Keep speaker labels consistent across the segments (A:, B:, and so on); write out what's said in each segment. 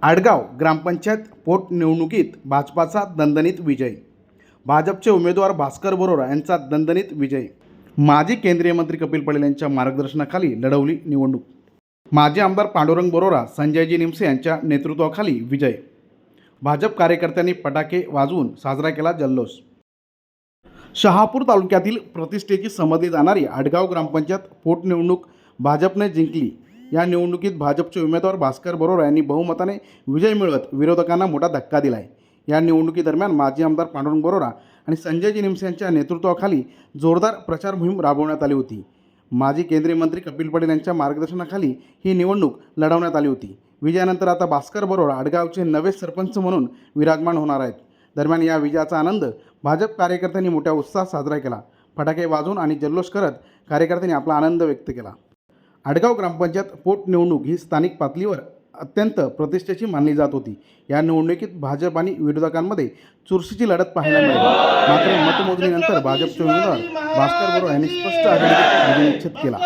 A: आडगाव ग्रामपंचायत पोटनिवडणुकीत भाजपाचा दणदणीत विजय. भाजपचे उमेदवार भास्कर बरोरा यांचा दणदणीत विजय. माजी केंद्रीय मंत्री कपिल पटेल यांच्या मार्गदर्शनाखाली लढवली निवडणूक. माजी आमदार पांडुरंग बरोरा, संजयजी निमसे यांच्या नेतृत्वाखाली विजय. भाजप कार्यकर्त्यांनी फटाके वाजवून साजरा केला जल्लोष. शहापूर तालुक्यातील प्रतिष्ठेची समजली जाणारी आडगाव ग्रामपंचायत पोटनिवडणूक भाजपने जिंकली. या निवडणुकीत भाजपचे उमेदवार भास्कर बरोरा यांनी बहुमताने विजय मिळवत विरोधकांना मोठा धक्का दिला आहे. या निवडणुकीदरम्यान माजी आमदार पांडुरंग बरोरा आणि संजयजी निमसे यांच्या नेतृत्वाखाली जोरदार प्रचार मोहीम राबवण्यात आली होती. माजी केंद्रीय मंत्री कपिल पटेल यांच्या मार्गदर्शनाखाली ही निवडणूक लढवण्यात आली होती. विजयानंतर आता भास्कर बरोरा आडगावचे नवे सरपंच म्हणून विराजमान होणार आहेत. दरम्यान या विजयाचा आनंद भाजप कार्यकर्त्यांनी मोठ्या उत्साहात साजरा केला. फटाके वाजवून आणि जल्लोष करत कार्यकर्त्यांनी आपला आनंद व्यक्त केला. आडगाव ग्रामपंचायत पोटनिवडणूक ही स्थानिक पातळीवर अत्यंत प्रतिष्ठेची मानली जात होती. या निवडणुकीत भाजप आणि विरोधकांमध्ये चुरशीची लढत पाहायला मिळाली. मात्र मतमोजणीनंतर भाजपचे उमेदवार भास्कर बरोरा यांनी स्पष्ट आघाडीत विजय निश्चित केला.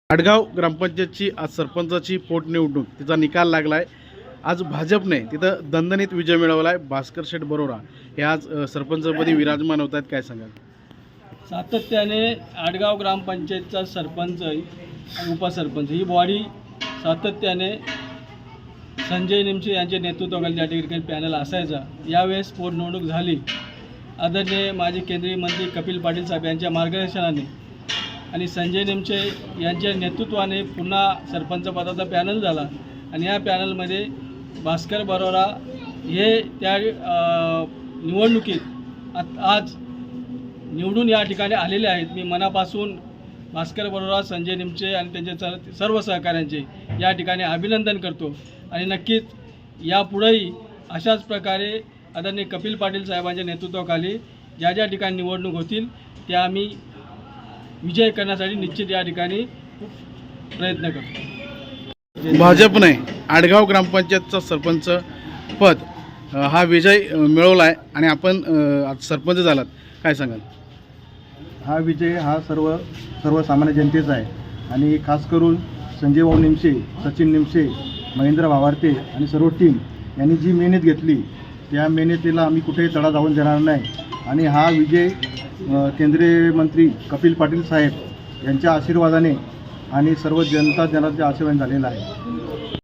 A: आडगाव ग्रामपंचायतची आज सरपंचाची पोटनिवडणूक तिचा निकाल लागला आहे. आज भाजपने तिथं दणदणीत विजय मिळवला आहे. भास्कर शेठ बरोरा हे आज सरपंचपदी विराजमान होत आहेत. काय सांगाल?
B: सातत्याने आडगाव ग्रामपंचायतचा सरपंच आणि उपसरपंच ही बॉडी सातत्याने संजय निमसे यांच्या नेतृत्वाखाली त्या ठिकाणी पॅनल असायचा. यावेळेस पोटनिवडणूक झाली. आदरणीय माजी केंद्रीय मंत्री कपिल पाटील साहेब यांच्या मार्गदर्शनाने आणि संजय निमसे यांच्या नेतृत्वाने पुन्हा सरपंच पदाचा पॅनल झाला आणि या पॅनलमध्ये भास्कर बरोरा हे त्या निवडणुकीत आज निवडून या ठिकाणी आलेले आहेत. मी मनापासून भास्कर बरोरा, संजय निमसे आणि त्यांच्या सर्व सहकाऱ्यांचे या ठिकाणी अभिनंदन करतो आणि नक्कीच यापुढेही अशाच प्रकारे आदरणीय कपिल पाटील साहेबांच्या नेतृत्वाखाली ज्या ज्या ठिकाणी निवडणूक होतील त्या आम्ही विजय करण्यासाठी निश्चित या ठिकाणी प्रयत्न करतो.
A: भाजपने आडगाव ग्रामपंचायतचा सरपंच पद हा विजय मिळवला आहे आणि आपण आज सरपंच झालात. काय सांगाल?
C: हा विजय हा सर्वसामान्य जनतेचा आहे आणि खास करून संजय भाऊ निमसे, सचिन निमसे, महेंद्र भावार्ते आणि सर्व टीम यांनी जी मेहनत घेतली त्या मेहनतीला आम्ही कुठेही तडा जाऊन देणार नाही. आणि हा विजय केंद्रीय मंत्री कपिल पाटील साहेब यांच्या आशीर्वादाने आणि सर्व जनता जनाच्या आशीर्वादाने झालेला आहे.